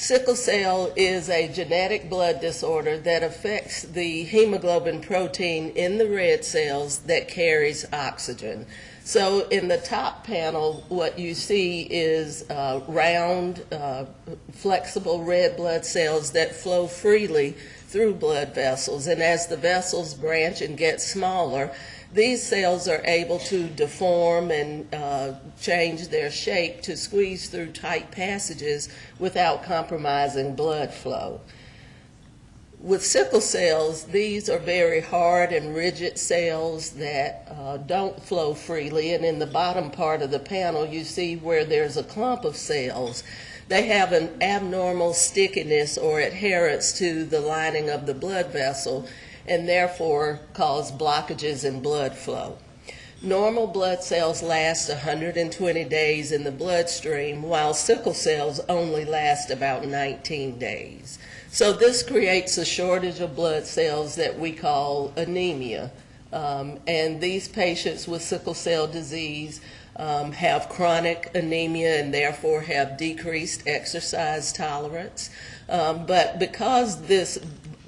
Sickle cell is a genetic blood disorder that affects the hemoglobin protein in the red cells that carries oxygen. So in the top panel, what you see is round, flexible red blood cells that flow freely through blood vessels. And as the vessels branch and get smaller, these cells are able to deform and change their shape to squeeze through tight passages without compromising blood flow. With sickle cells, these are very hard and rigid cells that don't flow freely, and in the bottom part of the panel you see where there's a clump of cells. They have an abnormal stickiness or adherence to the lining of the blood vessel and therefore cause blockages in blood flow. Normal blood cells last 120 days in the bloodstream, while sickle cells only last about 19 days. So this creates a shortage of blood cells that we call anemia. And these patients with sickle cell disease have chronic anemia and therefore have decreased exercise tolerance. But because this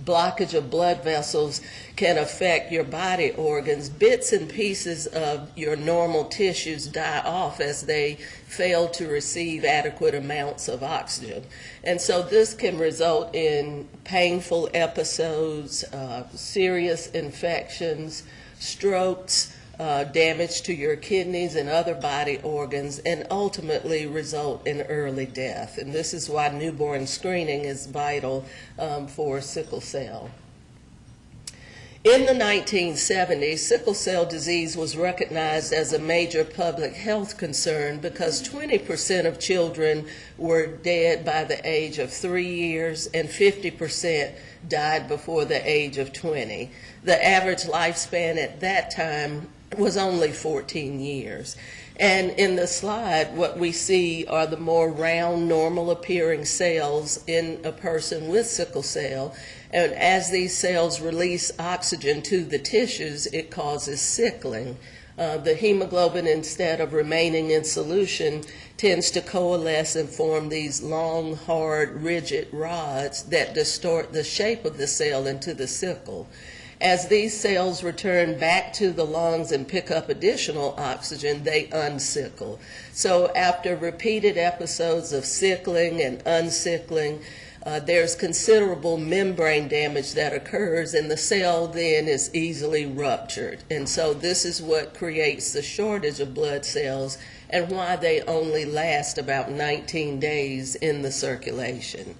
blockage of blood vessels can affect your body organs, bits and pieces of your normal tissues die off as they fail to receive adequate amounts of oxygen. And so this can result in painful episodes, serious infections, strokes, damage to your kidneys and other body organs, and ultimately result in early death. And this is why newborn screening is vital for sickle cell. In the 1970s, sickle cell disease was recognized as a major public health concern because 20% of children were dead by the age of 3 years and 50% died before the age of 20. The average lifespan at that time was only 14 years. And in the slide, what we see are the more round, normal-appearing cells in a person with sickle cell. And as these cells release oxygen to the tissues, it causes sickling. The hemoglobin, instead of remaining in solution, tends to coalesce and form these long, hard, rigid rods that distort the shape of the cell into the sickle. As these cells return back to the lungs and pick up additional oxygen, they unsickle. So after repeated episodes of sickling and unsickling, there's considerable membrane damage that occurs, and the cell then is easily ruptured. And so this is what creates the shortage of blood cells and why they only last about 19 days in the circulation.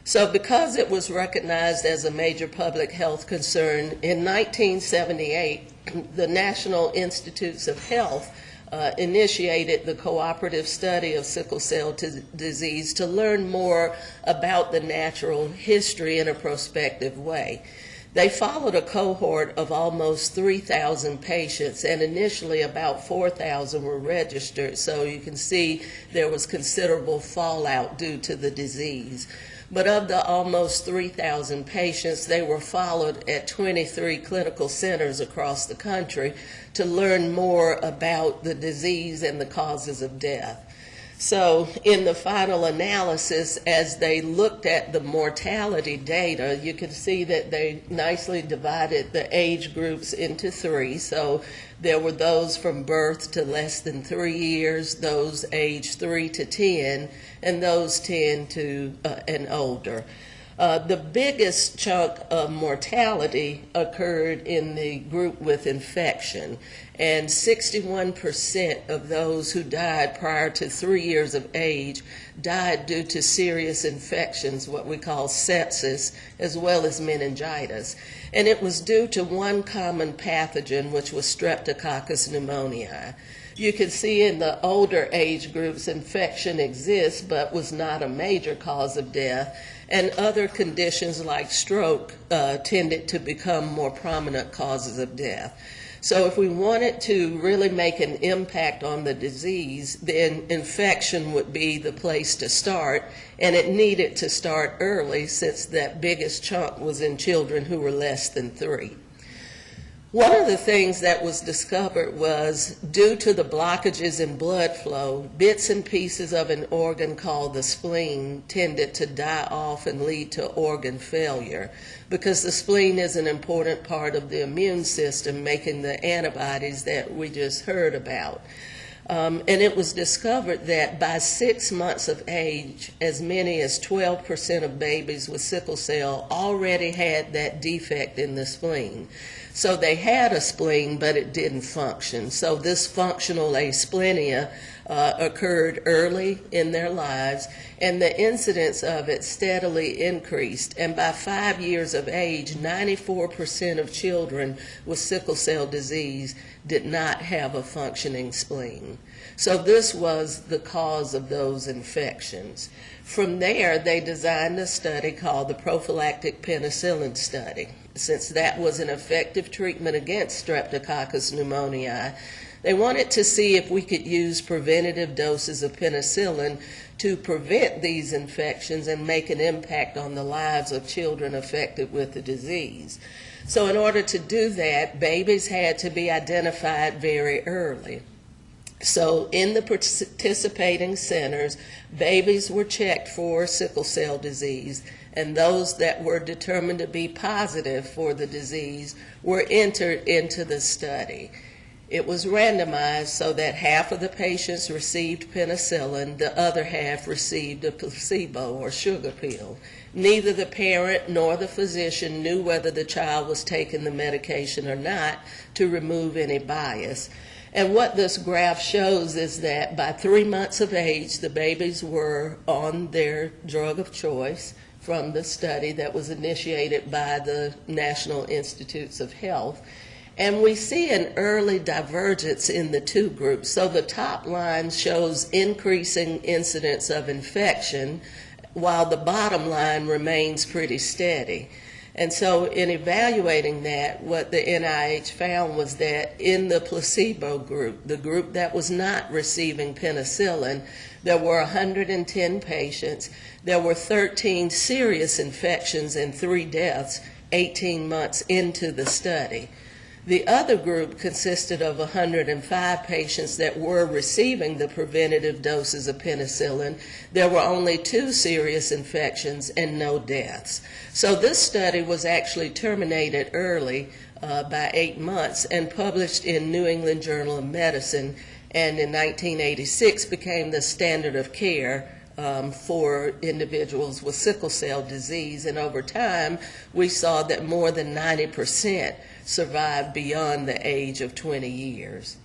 So because it was recognized as a major public health concern, in 1978, the National Institutes of Health initiated the Cooperative Study of Sickle Cell Disease to learn more about the natural history in a prospective way. They followed a cohort of almost 3,000 patients, and initially about 4,000 were registered, so you can see there was considerable fallout due to the disease. But of the almost 3,000 patients, they were followed at 23 clinical centers across the country to learn more about the disease and the causes of death. So in the final analysis, as they looked at the mortality data, you can see that they nicely divided the age groups into three. So there were those from birth to less than 3 years, those aged 3 to 10, and those 10 to and older. The biggest chunk of mortality occurred in the group with infection, and 61% of those who died prior to 3 years of age died due to serious infections, what we call sepsis, as well as meningitis. And it was due to one common pathogen, which was Streptococcus pneumoniae. You can see in the older age groups infection exists but was not a major cause of death, and other conditions like stroke tended to become more prominent causes of death. So if we wanted to really make an impact on the disease, then infection would be the place to start, and it needed to start early since that biggest chunk was in children who were less than 3. One of the things that was discovered was due to the blockages in blood flow, bits and pieces of an organ called the spleen tended to die off and lead to organ failure, because the spleen is an important part of the immune system, making the antibodies that we just heard about. And it was discovered that by 6 months of age, as many as 12% of babies with sickle cell already had that defect in the spleen. So they had a spleen, but it didn't function. So this functional asplenia occurred early in their lives, and the incidence of it steadily increased. And by 5 years of age, 94% of children with sickle cell disease did not have a functioning spleen. So this was the cause of those infections. From there, they designed a study called the Prophylactic Penicillin Study. Since that was an effective treatment against Streptococcus pneumoniae, they wanted to see if we could use preventative doses of penicillin to prevent these infections and make an impact on the lives of children affected with the disease. So in order to do that, babies had to be identified very early. So in the participating centers, babies were checked for sickle cell disease, and those that were determined to be positive for the disease were entered into the study. It was randomized so that half of the patients received penicillin, the other half received a placebo or sugar pill. Neither the parent nor the physician knew whether the child was taking the medication or not to remove any bias. And what this graph shows is that by 3 months of age, the babies were on their drug of choice from the study that was initiated by the National Institutes of Health. And we see an early divergence in the two groups. So the top line shows increasing incidence of infection, while the bottom line remains pretty steady. And so in evaluating that, what the NIH found was that in the placebo group, the group that was not receiving penicillin, there were 110 patients. There were 13 serious infections and 3 deaths 18 months into the study. The other group consisted of 105 patients that were receiving the preventative doses of penicillin. There were only 2 serious infections and no deaths. So this study was actually terminated early by 8 months and published in New England Journal of Medicine, and in 1986 became the standard of care for individuals with sickle cell disease. And over time, we saw that more than 90% survived beyond the age of 20 years.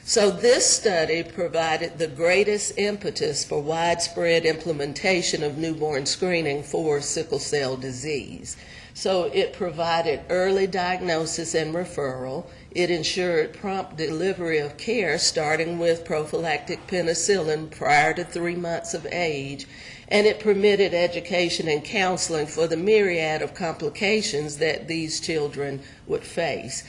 So this study provided the greatest impetus for widespread implementation of newborn screening for sickle cell disease. So it provided early diagnosis and referral. It ensured prompt delivery of care, starting with prophylactic penicillin prior to 3 months of age, and it permitted education and counseling for the myriad of complications that these children would face.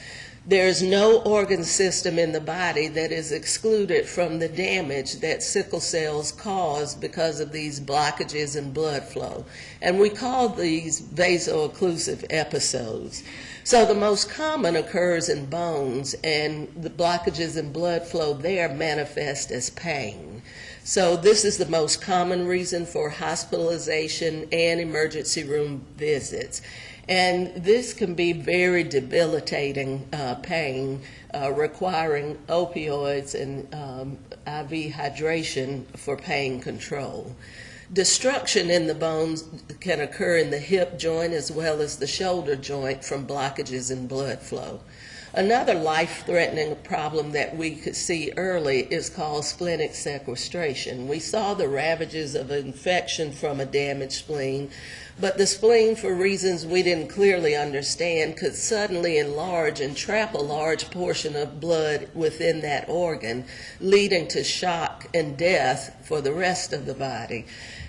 There's no organ system in the body that is excluded from the damage that sickle cells cause because of these blockages in blood flow. And we call these vaso-occlusive episodes. So the most common occurs in bones, and the blockages in blood flow there manifest as pain. So this is the most common reason for hospitalization and emergency room visits. And this can be very debilitating pain, requiring opioids and IV hydration for pain control. Destruction in the bones can occur in the hip joint as well as the shoulder joint from blockages in blood flow. Another life-threatening problem that we could see early is called splenic sequestration. We saw the ravages of infection from a damaged spleen, but the spleen, for reasons we didn't clearly understand, could suddenly enlarge and trap a large portion of blood within that organ, leading to shock and death for the rest of the body.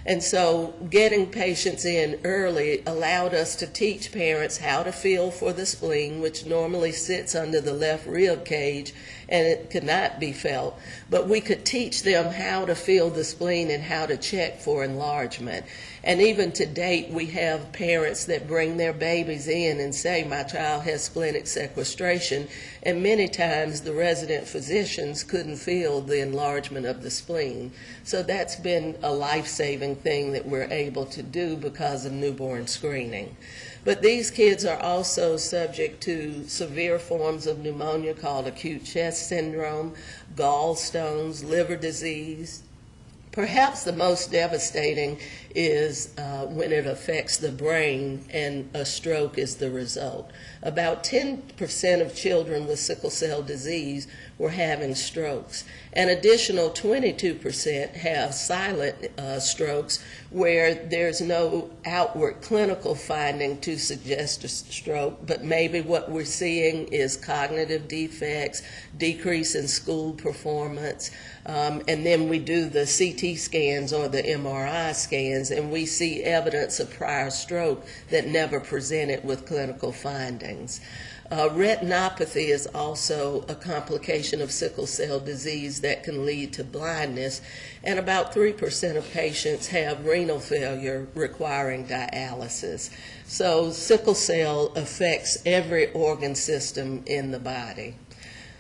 And so getting patients in early allowed us to teach parents how to feel for the spleen, which normally sits under the left rib cage and it cannot be felt. But we could teach them how to feel the spleen and how to check for enlargement. And even to date, we have parents that bring their babies in and say, my child has splenic sequestration, and many times the resident physicians couldn't feel the enlargement of the spleen. So that's been a life-saving thing that we're able to do because of newborn screening. But these kids are also subject to severe forms of pneumonia called acute chest syndrome, gallstones, liver disease. Perhaps the most devastating is when it affects the brain and a stroke is the result. About 10% of children with sickle cell disease were having strokes. An additional 22% have silent strokes where there's no outward clinical finding to suggest a stroke, but maybe what we're seeing is cognitive defects, decrease in school performance, and then we do the CT scans or the MRI scans, and we see evidence of prior stroke that never presented with clinical findings. Retinopathy is also a complication of sickle cell disease that can lead to blindness, and about 3% of patients have renal failure requiring dialysis. So sickle cell affects every organ system in the body.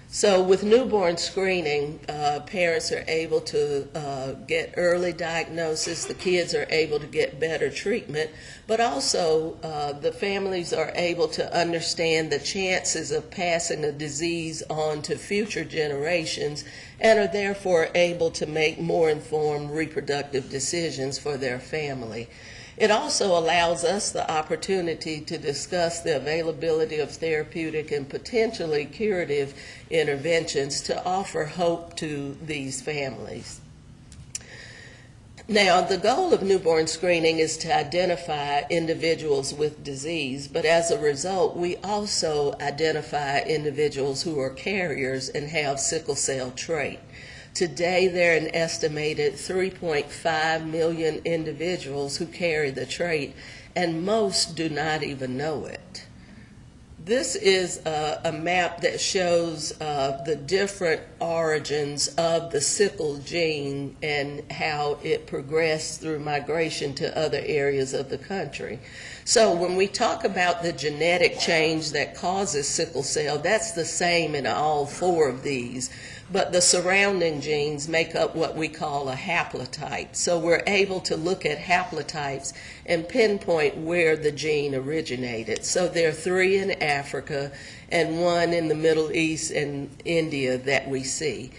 So with newborn screening, parents are able to get early diagnosis, the kids are able to get better treatment, but also the families are able to understand the chances of passing a disease on to future generations and are therefore able to make more informed reproductive decisions for their family. It also allows us the opportunity to discuss the availability of therapeutic and potentially curative interventions to offer hope to these families. Now, the goal of newborn screening is to identify individuals with disease, but as a result, we also identify individuals who are carriers and have sickle cell trait. Today, there are an estimated 3.5 million individuals who carry the trait, and most do not even know it. This is a map that shows the different origins of the sickle gene and how it progressed through migration to other areas of the country. So when we talk about the genetic change that causes sickle cell, that's the same in all four of these. But the surrounding genes make up what we call a haplotype. So we're able to look at haplotypes and pinpoint where the gene originated. So there are 3 in Africa and 1 in the Middle East and India that we see.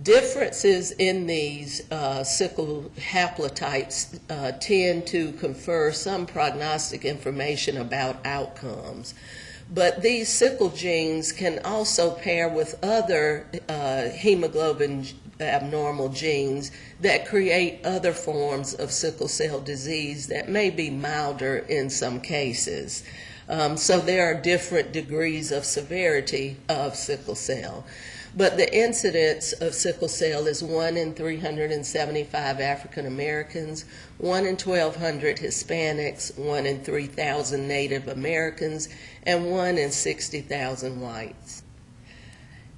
Differences in these sickle haplotypes tend to confer some prognostic information about outcomes. But these sickle genes can also pair with other hemoglobin abnormal genes that create other forms of sickle cell disease that may be milder in some cases. So there are different degrees of severity of sickle cell. But the incidence of sickle cell is 1 in 375 African Americans, 1 in 1,200 Hispanics, 1 in 3,000 Native Americans, and 1 in 60,000 whites.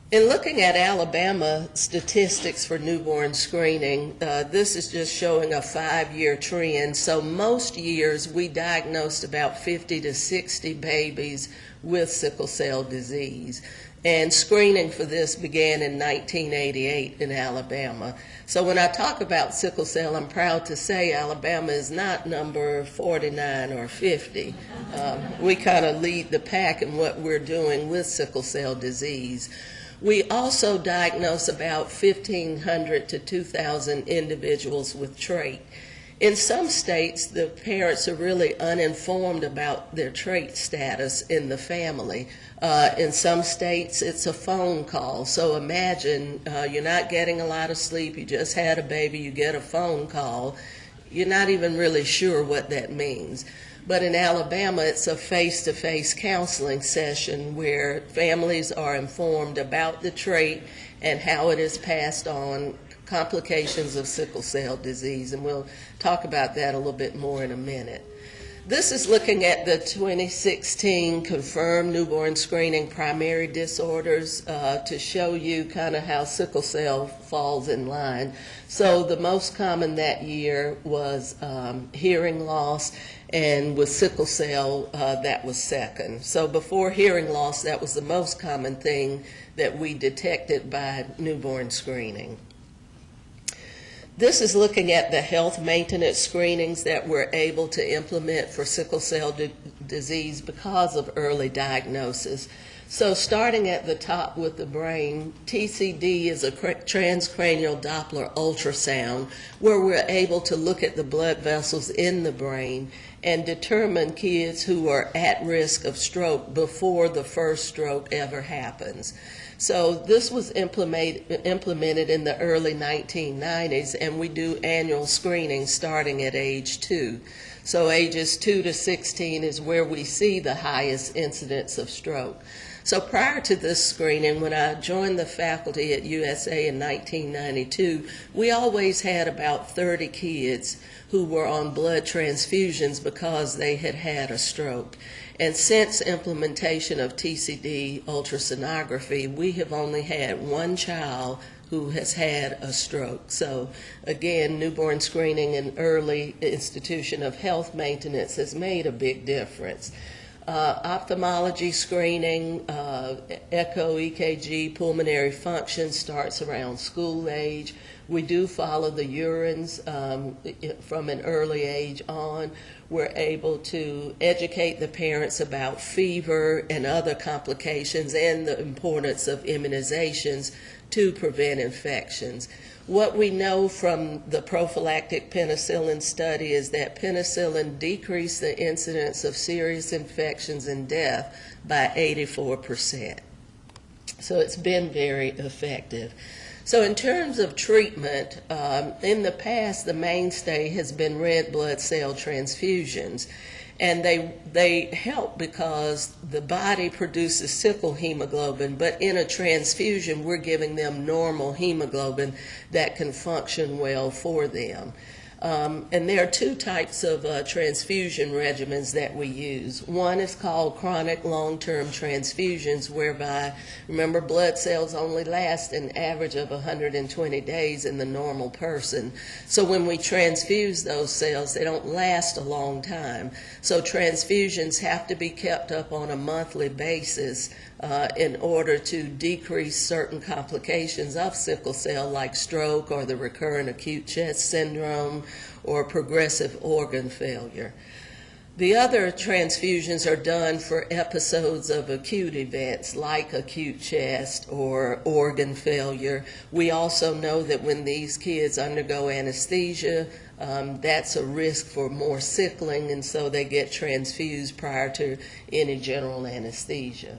In looking at Alabama statistics for newborn screening, this is just showing a 5-year trend. So most years we diagnosed about 50 to 60 babies with sickle cell disease. And screening for this began in 1988 in Alabama. So when I talk about sickle cell, I'm proud to say Alabama is not number 49 or 50. We kind of lead the pack in what we're doing with sickle cell disease. We also diagnose about 1,500 to 2,000 individuals with trait. In some states, the parents are really uninformed about their trait status in the family. In some states, it's a phone call. So imagine you're not getting a lot of sleep, you just had a baby, you get a phone call. You're not even really sure what that means. But in Alabama, it's a face-to-face counseling session where families are informed about the trait and how it is passed on, complications of sickle cell disease, and we'll talk about that a little bit more in a minute. This is looking at the 2016 confirmed newborn screening primary disorders to show you kind of how sickle cell falls in line. So the most common that year was hearing loss, and with sickle cell, that was second. So before hearing loss, that was the most common thing that we detected by newborn screening. This is looking at the health maintenance screenings that we're able to implement for sickle cell disease because of early diagnosis. So starting at the top with the brain, TCD is a transcranial Doppler ultrasound where we're able to look at the blood vessels in the brain and determine kids who are at risk of stroke before the first stroke ever happens. So this was implemented in the early 1990s, and we do annual screening starting at age 2. So ages 2 to 16 is where we see the highest incidence of stroke. So prior to this screening, when I joined the faculty at USA in 1992, we always had about 30 kids who were on blood transfusions because they had had a stroke. And since implementation of TCD ultrasonography, we have only had one child who has had a stroke. So again, newborn screening and early institution of health maintenance has made a big difference. Ophthalmology screening, echo, EKG, pulmonary function starts around school age. We do follow the urines from an early age on. We're able to educate the parents about fever and other complications and the importance of immunizations to prevent infections. What we know from the prophylactic penicillin study is that penicillin decreased the incidence of serious infections and death by 84%. So it's been very effective. So in terms of treatment, in the past, the mainstay has been red blood cell transfusions. And they help because the body produces sickle hemoglobin, but in a transfusion, we're giving them normal hemoglobin that can function well for them. And there are two types of transfusion regimens that we use. One is called chronic long-term transfusions, whereby, remember, blood cells only last an average of 120 days in the normal person. So when we transfuse those cells, they don't last a long time. So transfusions have to be kept up on a monthly basis in order to decrease certain complications of sickle cell, like stroke or the recurrent acute chest syndrome or progressive organ failure. The other transfusions are done for episodes of acute events like acute chest or organ failure. We also know that when these kids undergo anesthesia, that's a risk for more sickling, and so they get transfused prior to any general anesthesia.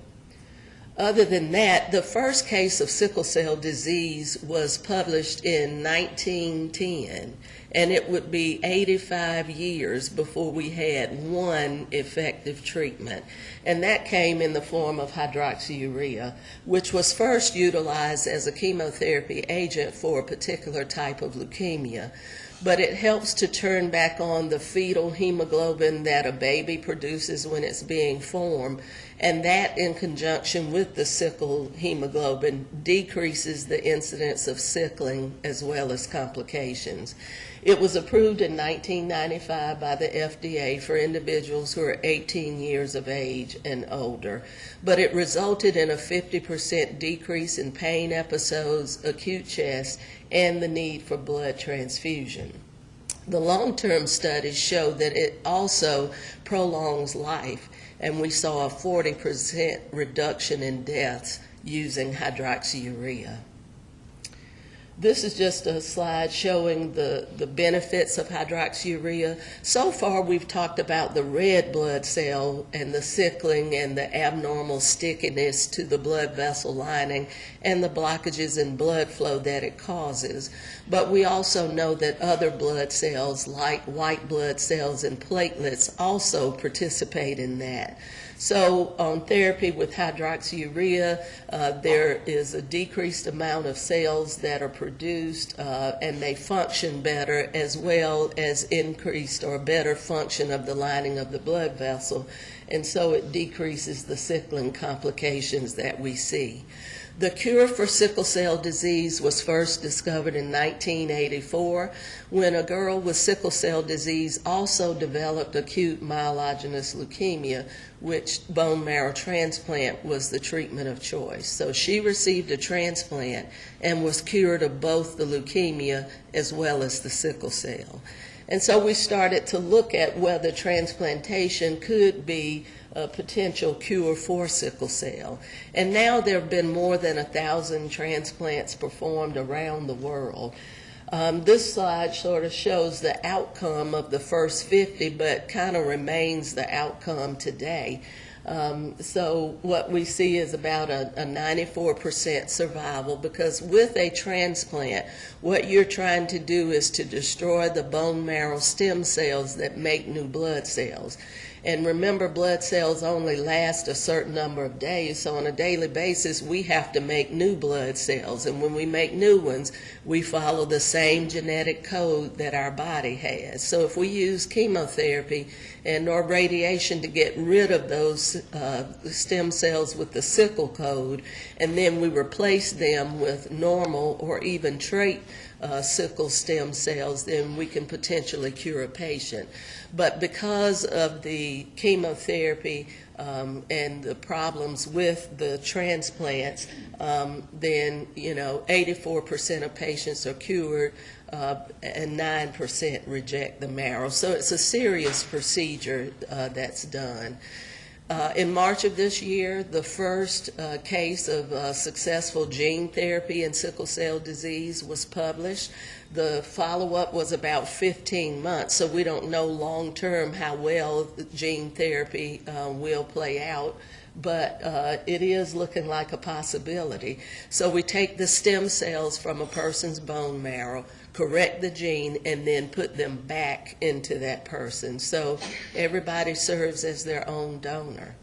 Other than that, the first case of sickle cell disease was published in 1910, and it would be 85 years before we had one effective treatment. And that came in the form of hydroxyurea, which was first utilized as a chemotherapy agent for a particular type of leukemia. But it helps to turn back on the fetal hemoglobin that a baby produces when it's being formed, and that in conjunction with the sickle hemoglobin decreases the incidence of sickling as well as complications. It was approved in 1995 by the FDA for individuals who are 18 years of age and older, but it resulted in a 50% decrease in pain episodes, acute chest, and the need for blood transfusion. The long-term studies show that it also prolongs life, and we saw a 40% reduction in deaths using hydroxyurea. This is just a slide showing the benefits of hydroxyurea. So far we've talked about the red blood cell and the sickling and the abnormal stickiness to the blood vessel lining and the blockages in blood flow that it causes. But we also know that other blood cells like white blood cells and platelets also participate in that. So on therapy with hydroxyurea, there is a decreased amount of cells that are produced, and they function better, as well as increased or better function of the lining of the blood vessel. And so it decreases the sickling complications that we see. The cure for sickle cell disease was first discovered in 1984 when a girl with sickle cell disease also developed acute myelogenous leukemia, which bone marrow transplant was the treatment of choice. So she received a transplant and was cured of both the leukemia as well as the sickle cell. And so we started to look at whether transplantation could be a potential cure for sickle cell. And now there have been more than 1,000 transplants performed around the world. This slide sort of shows the outcome of the first 50, but kind of remains the outcome today. So what we see is about a 94% survival, because with a transplant, what you're trying to do is to destroy the bone marrow stem cells that make new blood cells. And remember, blood cells only last a certain number of days, so on a daily basis we have to make new blood cells. And when we make new ones, we follow the same genetic code that our body has. So if we use chemotherapy and or radiation to get rid of those stem cells with the sickle code, and then we replace them with normal or even trait sickle stem cells, then we can potentially cure a patient. But because of the chemotherapy and the problems with the transplants, then 84% of patients are cured and 9% reject the marrow. So it's a serious procedure that's done. In March of this year, the first case of successful gene therapy in sickle cell disease was published. The follow-up was about 15 months, so we don't know long-term how well the gene therapy will play out, but it is looking like a possibility. So we take the stem cells from a person's bone marrow, correct the gene, and then put them back into that person. So everybody serves as their own donor.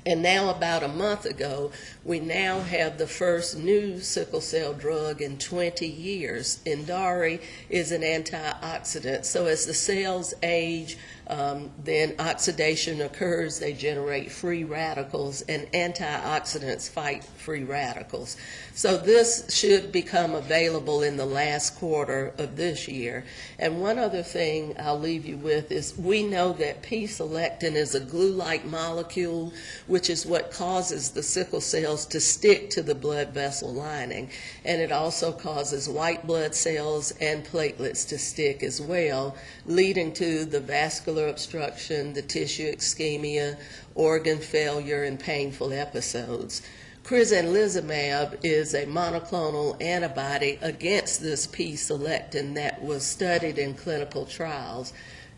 And now, about a month ago, we now have the first new sickle cell drug in 20 years. Indari is an antioxidant. So as the cells age, then oxidation occurs, they generate free radicals, and antioxidants fight free radicals. So this should become available in the last quarter of this year. And one other thing I'll leave you with is we know that P-selectin is a glue-like molecule, which is what causes the sickle cells to stick to the blood vessel lining. And it also causes white blood cells and platelets to stick as well, leading to the vascular obstruction, the tissue ischemia, organ failure, and painful episodes. Crizanlizumab is a monoclonal antibody against this P-selectin that was studied in clinical trials.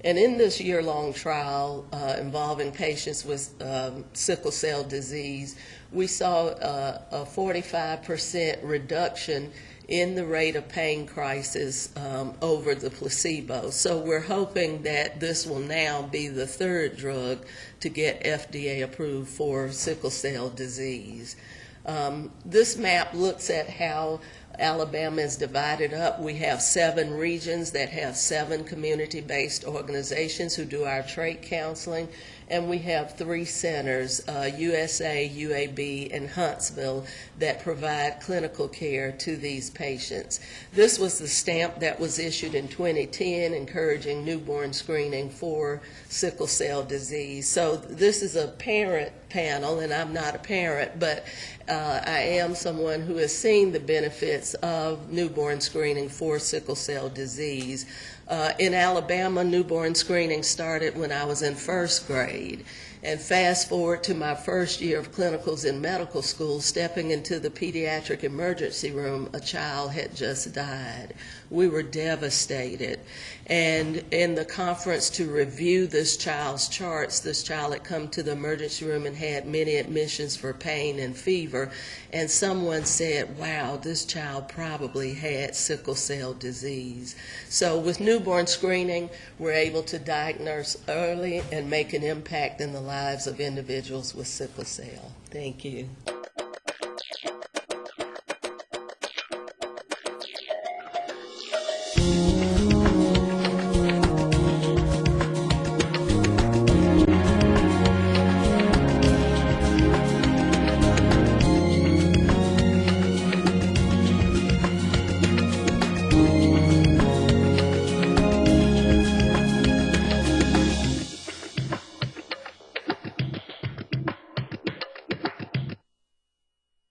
And in this year-long trial involving patients with sickle cell disease, we saw a 45% reduction in the rate of pain crisis over the placebo. So we're hoping that this will now be the third drug to get FDA approved for sickle cell disease. This map looks at how Alabama is divided up. We have 7 regions that have 7 community-based organizations who do our trait counseling, and we have 3 centers, USA, UAB, and Huntsville, that provide clinical care to these patients. This was the stamp that was issued in 2010 encouraging newborn screening for sickle cell disease. So this is a parent panel, and I'm not a parent, but I am someone who has seen the benefits of newborn screening for sickle cell disease. In Alabama, newborn screening started when I was in 1st grade. And fast forward to my first year of clinicals in medical school, stepping into the pediatric emergency room, a child had just died. We were devastated. And in the conference to review this child's charts, this child had come to the emergency room and had many admissions for pain and fever. And someone said, wow, this child probably had sickle cell disease. So with newborn screening, we're able to diagnose early and make an impact in the life lives of individuals with sickle cell. Thank you.